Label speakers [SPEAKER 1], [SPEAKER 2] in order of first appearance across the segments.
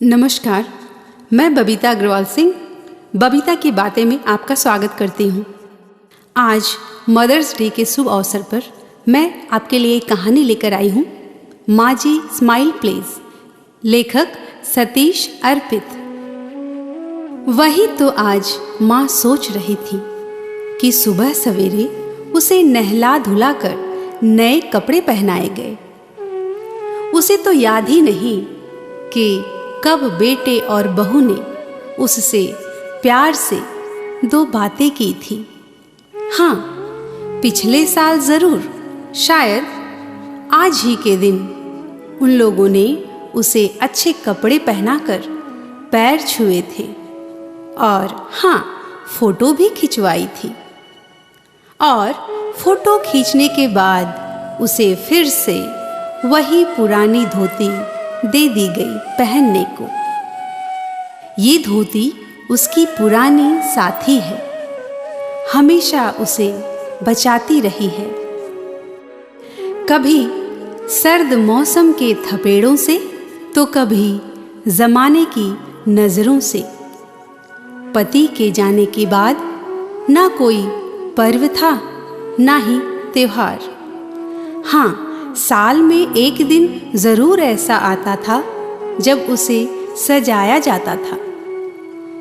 [SPEAKER 1] नमस्कार, मैं बबीता अग्रवाल सिंह बबीता की बातें में आपका स्वागत करती हूँ। आज मदर्स डे के शुभ अवसर पर मैं आपके लिए एक कहानी लेकर आई हूँ। माँ जी स्माइल प्लीज, लेखक सतीश अर्पित। वही तो आज माँ सोच रही थी कि सुबह सवेरे उसे नहला धुलाकर नए कपड़े पहनाए गए। उसे तो याद ही नहीं कि कब बेटे और बहू ने उससे प्यार से दो बातें की थी। हाँ, पिछले साल जरूर, शायद आज ही के दिन उन लोगों ने उसे अच्छे कपड़े पहनाकर पैर छुए थे और हाँ, फोटो भी खिंचवाई थी। और फोटो खींचने के बाद उसे फिर से वही पुरानी धोती दे दी गई पहनने को। ये धोती उसकी पुरानी साथी है, हमेशा उसे बचाती रही है, कभी सर्द मौसम के थपेड़ों से तो कभी जमाने की नजरों से। पति के जाने के बाद ना कोई पर्व था ना ही त्योहार। हाँ, साल में एक दिन जरूर ऐसा आता था जब उसे सजाया जाता था।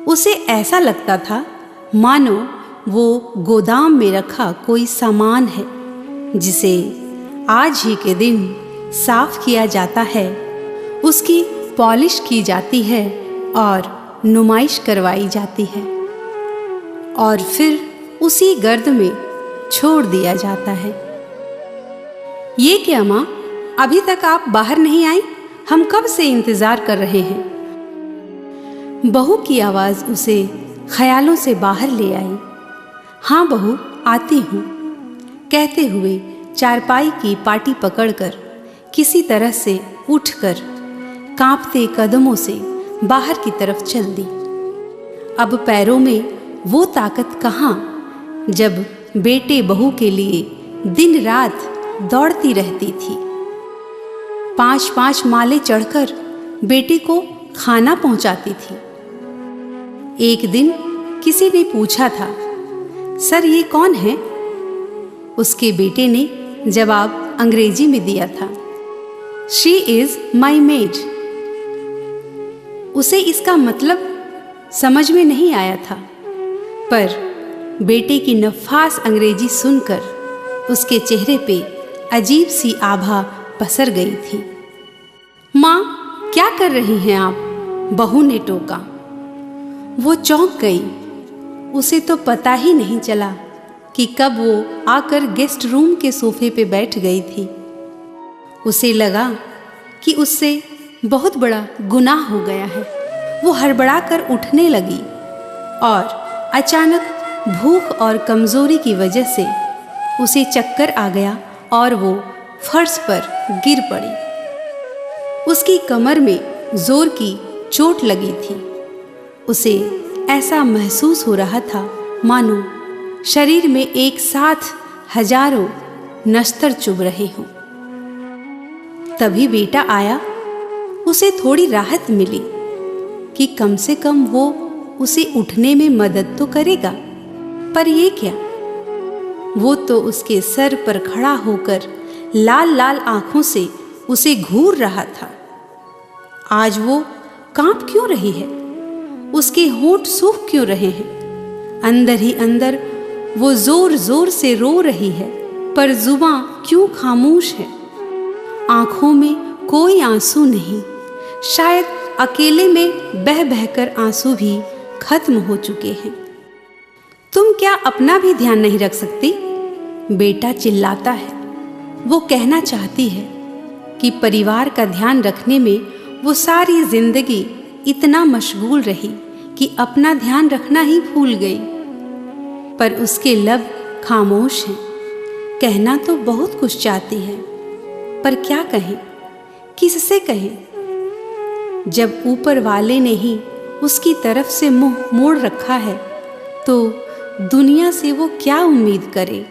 [SPEAKER 1] उसे ऐसा लगता था मानो वो गोदाम में रखा कोई सामान है जिसे आज ही के दिन साफ किया जाता है, उसकी पॉलिश की जाती है और नुमाइश करवाई जाती है और फिर उसी गर्द में छोड़ दिया जाता है। ये क्या माँ, अभी तक आप बाहर नहीं आई? हम कब से इंतजार कर रहे हैं। बहू की आवाज उसे ख्यालों से बाहर ले आई। हाँ बहू, आती हूँ, कहते हुए चारपाई की पाटी पकड़कर किसी तरह से उठकर कांपते कदमों से बाहर की तरफ चल दी। अब पैरों में वो ताकत कहाँ जब बेटे बहू के लिए दिन रात दौड़ती रहती थी। 5-5 माले चढ़कर बेटे को खाना पहुंचाती थी। एक दिन किसी ने पूछा था, सर ये कौन है? उसके बेटे ने जवाब अंग्रेजी में दिया था, शी इज माई मेड। उसे इसका मतलब समझ में नहीं आया था, पर बेटे की नफास अंग्रेजी सुनकर उसके चेहरे पे अजीब सी आभा पसर गई थी। माँ, क्या कर रही हैं आप? बहू ने टोका। वो चौंक गई। उसे तो पता ही नहीं चला कि कब वो आकर गेस्ट रूम के सोफे पे बैठ गई थी। उसे लगा कि उससे बहुत बड़ा गुनाह हो गया है। वो हड़बड़ा कर उठने लगी और अचानक भूख और कमजोरी की वजह से उसे चक्कर आ गया और वो फर्श पर गिर पड़ी। उसकी कमर में जोर की चोट लगी थी। उसे ऐसा महसूस हो रहा था मानो शरीर में एक साथ हजारों नश्तर चुभ रहे हों। तभी बेटा आया। उसे थोड़ी राहत मिली कि कम से कम वो उसे उठने में मदद तो करेगा। पर ये क्या, वो तो उसके सर पर खड़ा होकर लाल लाल आंखों से उसे घूर रहा था। आज वो कांप क्यों रही है? उसके होंठ सूख क्यों रहे हैं? अंदर ही अंदर वो जोर जोर से रो रही है, पर जुबां क्यों खामोश है? आंखों में कोई आंसू नहीं। शायद अकेले में बह बहकर आंसू भी खत्म हो चुके हैं। तुम क्या अपना भी ध्यान नहीं रख सकती? बेटा चिल्लाता है। वो कहना चाहती है कि परिवार का ध्यान रखने में वो सारी जिंदगी इतना मशगूल रही कि अपना ध्यान रखना ही भूल गई, पर उसके लब खामोश हैं। कहना तो बहुत कुछ चाहती है, पर क्या कहें, किससे कहें? जब ऊपर वाले ने ही उसकी तरफ से मुंह मोड़ रखा है तो दुनिया से वो क्या उम्मीद करे?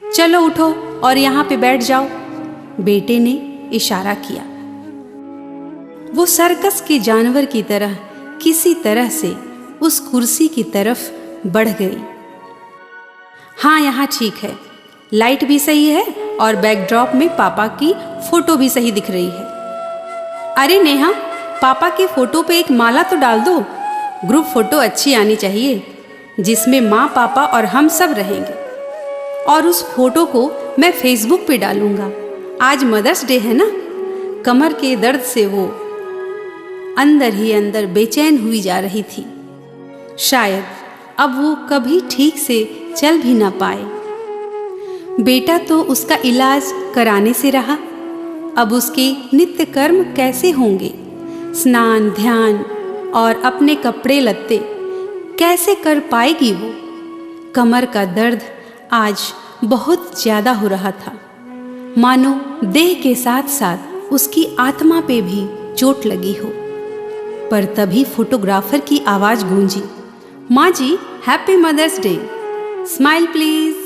[SPEAKER 1] चलो उठो और यहाँ पे बैठ जाओ, बेटे ने इशारा किया। वो सर्कस के जानवर की तरह किसी तरह से उस कुर्सी की तरफ बढ़ गई। हाँ, यहाँ ठीक है, लाइट भी सही है और बैकड्रॉप में पापा की फोटो भी सही दिख रही है। अरे नेहा, पापा की फोटो पे एक माला तो डाल दो। ग्रुप फोटो अच्छी आनी चाहिए जिसमें माँ, पापा और हम सब रहेंगे। और उस फोटो को मैं फेसबुक पे डालूंगा। आज मदर्स डे है ना। कमर के दर्द से वो अंदर ही अंदर बेचैन हुई जा रही थी। शायद अब वो कभी ठीक से चल भी ना पाए। बेटा तो उसका इलाज कराने से रहा, अब उसके नित्य कर्म कैसे होंगे? स्नान, ध्यान और अपने कपड़े लत्ते कैसे कर पाएगी वो? कमर का दर्द आज बहुत ज्यादा हो रहा था, मानो देह के साथ साथ उसकी आत्मा पे भी चोट लगी हो। पर तभी फोटोग्राफर की आवाज गूंजी, माँ जी, happy mother's day, smile please.